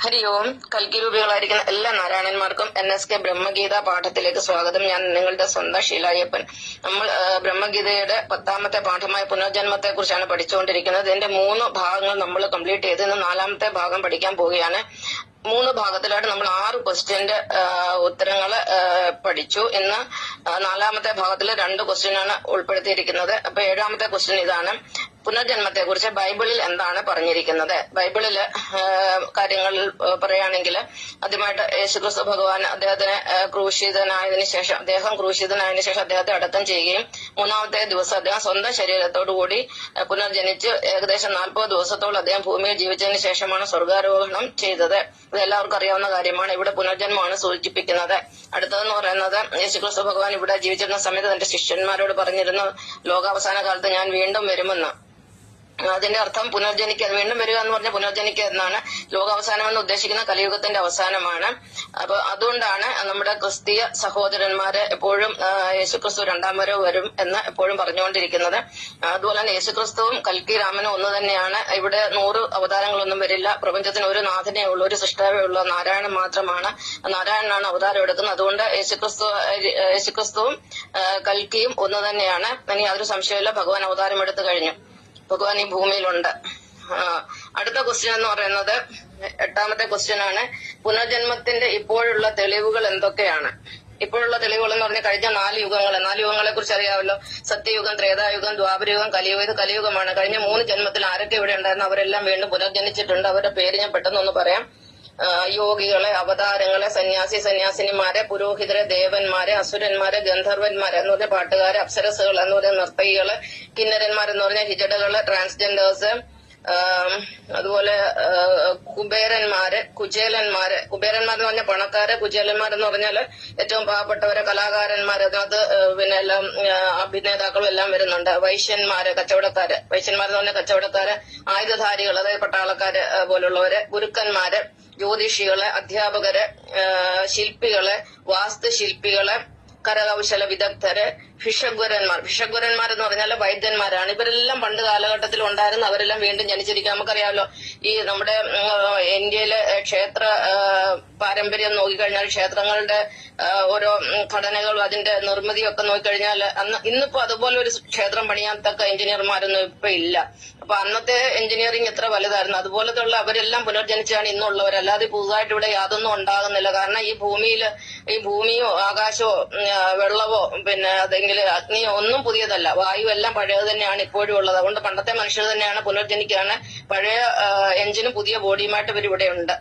ഹരി ഓം. കൽക്കിരൂപികളായിരിക്കുന്ന എല്ലാ നാരായണന്മാർക്കും NSK ബ്രഹ്മഗീത പാഠത്തിലേക്ക് സ്വാഗതം. ഞാൻ നിങ്ങളുടെ സ്വന്തം ഷീലായപ്പൻ. നമ്മൾ ബ്രഹ്മഗീതയുടെ 10ാമത്തെ പാഠമായ പുനർജന്മത്തെ കുറിച്ചാണ് പഠിച്ചുകൊണ്ടിരിക്കുന്നത്. ഇതിന്റെ 3 ഭാഗങ്ങൾ നമ്മൾ കംപ്ലീറ്റ് ചെയ്ത് ഇന്ന് 4ാമത്തെ ഭാഗം പഠിക്കാൻ പോവുകയാണ്. 3 ഭാഗത്തിലായിട്ട് നമ്മൾ 6 ക്വസ്റ്റ്യന്റെ ഉത്തരങ്ങള് പഠിച്ചു. ഇന്ന് 4ാമത്തെ ഭാഗത്തിൽ 2 ക്വസ്റ്റ്യനാണ് ഉൾപ്പെടുത്തിയിരിക്കുന്നത്. അപ്പൊ 7ാമത്തെ ക്വസ്റ്റ്യൻ ഇതാണ്: പുനർജന്മത്തെ കുറിച്ച് ബൈബിളിൽ എന്താണ് പറഞ്ഞിരിക്കുന്നത്? ബൈബിളില് കാര്യങ്ങൾ പറയുകയാണെങ്കിൽ ആദ്യമായിട്ട് യേശുക്രിസ്തു ഭഗവാൻ അദ്ദേഹത്തിന് ക്രൂശിതനായതിനു ശേഷം അദ്ദേഹത്തെ അടക്കം ചെയ്യുകയും 3ാമത്തെ ദിവസം അദ്ദേഹം സ്വന്തം ശരീരത്തോടുകൂടി പുനർജനിച്ച് ഏകദേശം 40 ദിവസത്തോളം അദ്ദേഹം ഭൂമിയിൽ ജീവിച്ചതിന് ശേഷമാണ് സ്വർഗാരോഹണം ചെയ്തത്. ഇത് എല്ലാവർക്കും അറിയാവുന്ന കാര്യമാണ്. ഇവിടെ പുനർജന്മമാണ് സൂചിപ്പിക്കുന്നത്. അടുത്തതെന്ന് പറയുന്നത്, യേശുക്രിസ്തു ഭഗവാൻ ഇവിടെ ജീവിച്ചിരുന്ന സമയത്ത് തന്റെ ശിഷ്യന്മാരോട് പറഞ്ഞിരുന്നു, ലോകാവസാന കാലത്ത് ഞാൻ വീണ്ടും വരുമെന്ന്. അതിന്റെ അർത്ഥം വീണ്ടും വരിക എന്ന് പറഞ്ഞാൽ പുനർജനിക്കുക എന്നാണ്. ലോകാവസാനം എന്ന് ഉദ്ദേശിക്കുന്ന കലിയുഗത്തിന്റെ അവസാനമാണ്. അപ്പൊ അതുകൊണ്ടാണ് നമ്മുടെ ക്രിസ്തീയ സഹോദരന്മാര് എപ്പോഴും യേശുക്രിസ്തു 2ാം വരവ് വരും എന്ന് എപ്പോഴും പറഞ്ഞുകൊണ്ടിരിക്കുന്നത്. അതുപോലെ തന്നെ യേശുക്രിസ്തുവും കൽക്കി രാമനും ഒന്ന് തന്നെയാണ്. ഇവിടെ 100 അവതാരങ്ങളൊന്നും വരില്ല. പ്രപഞ്ചത്തിന് ഒരു നാഥനേ ഉള്ളൂ, ഒരു സൃഷ്ടാവേ ഉള്ളൂ, നാരായണൻ മാത്രമാണ്. നാരായണനാണ് അവതാരം എടുക്കുന്നത്. അതുകൊണ്ട് യേശുക്രിസ്തുവും കൽക്കിയും ഒന്ന് തന്നെയാണ്. ഇനി യാതൊരു സംശയമില്ല, ഭഗവാൻ അവതാരം എടുത്തു കഴിഞ്ഞു. ഭഗവാൻ ഈ ഭൂമിയിലുണ്ട്. അടുത്ത ക്വസ്റ്റ്യൻ എന്ന് പറയുന്നത് 8ാമത്തെ ക്വസ്റ്റ്യൻ ആണ്. പുനർജന്മത്തിന്റെ ഇപ്പോഴുള്ള തെളിവുകൾ എന്തൊക്കെയാണ്? ഇപ്പോഴുള്ള തെളിവുകൾ എന്ന് പറഞ്ഞാൽ കഴിഞ്ഞ 4 യുഗങ്ങളെ കുറിച്ച് അറിയാമല്ലോ. സത്യയുഗം, ത്രേതായുഗം, ദ്വാപരയുഗം, കലിയുഗം. ഇത് കലിയുഗമാണ്. കഴിഞ്ഞ 3 ജന്മത്തിൽ ആരൊക്കെ ഇവിടെ ഉണ്ടായിരുന്നു അവരെല്ലാം വീണ്ടും പുനർജനിച്ചിട്ടുണ്ട്. അവരുടെ പേര് ഞാൻ പെട്ടെന്നൊന്ന് പറയാം. യോഗികളെ, അവതാരങ്ങളെ, സന്യാസിനിമാരെ, പുരോഹിതരെ, ദേവന്മാരെ, അസുരന്മാരെ, ഗന്ധർവന്മാരെ എന്ന് പറഞ്ഞ പാട്ടുകാരെ, അപ്സരസുകൾ എന്ന് പറഞ്ഞ നർത്തകികള്, കിന്നരന്മാരെന്ന് പറഞ്ഞ ഹിജടകള്, ട്രാൻസ്ജെൻഡേഴ്സ്, അതുപോലെ കുബേരന്മാര്, കുബേരന്മാരെന്ന് പറഞ്ഞ പണക്കാര്, കുചേലന്മാരെന്ന് പറഞ്ഞാല് ഏറ്റവും പാവപ്പെട്ടവരെ, കലാകാരന്മാര്, അത് പിന്നെ എല്ലാം അഭിനേതാക്കളും എല്ലാം വരുന്നുണ്ട്. വൈശ്യന്മാരെന്ന് പറഞ്ഞ കച്ചവടക്കാര്, ആയുധധാരികൾ അതായത് പട്ടാളക്കാര് പോലുള്ളവര്, ഗുരുക്കന്മാര്, ജ്യോതിഷികള്, അധ്യാപകര്, ശില്പികള്, വാസ്തുശില്പികള്, കരകൗശല വിദഗ്ധര്, ഭിഷഗ്വരന്മാരെന്ന് പറഞ്ഞാൽ വൈദ്യന്മാരാണ്. ഇവരെല്ലാം പണ്ട് കാലഘട്ടത്തിൽ ഉണ്ടായിരുന്ന അവരെല്ലാം വീണ്ടും ജനിച്ചിരിക്കും. നമുക്കറിയാമല്ലോ, ഈ നമ്മുടെ ഇന്ത്യയിലെ ക്ഷേത്ര പാരമ്പര്യം നോക്കിക്കഴിഞ്ഞാൽ, ക്ഷേത്രങ്ങളുടെ ഓരോ ഘടനകളും അതിന്റെ നിർമ്മിതിയൊക്കെ നോക്കിക്കഴിഞ്ഞാൽ ഇന്നിപ്പോ അതുപോലെ ഒരു ക്ഷേത്രം പണിയാൻ തക്ക എഞ്ചിനീയർമാരൊന്നും ഇപ്പൊ ഇല്ല. അപ്പൊ അന്നത്തെ എഞ്ചിനീയറിംഗ് എത്ര വലുതായിരുന്നു. അതുപോലത്തുള്ള അവരെല്ലാം പുനർജനിച്ചാണ് ഇന്നുള്ളവർ. അല്ലാതെ പുതുതായിട്ട് ഇവിടെ യാതൊന്നും ഉണ്ടാകുന്നില്ല. കാരണം ഈ ഭൂമിയോ ആകാശമോ വെള്ളമോ പിന്നെ അതെങ്കിൽ അഗ്നിയോ ഒന്നും പുതിയതല്ല. വായു എല്ലാം പഴയത് തന്നെയാണ് ഇപ്പോഴും ഉള്ളത്. അതുകൊണ്ട് പണ്ടത്തെ മനുഷ്യർ തന്നെയാണ് പുനർജനിക്കാണ്. പഴയ എഞ്ചിനും പുതിയ ബോഡിയുമായിട്ട് ഇവർ ഇവിടെ ഉണ്ട്.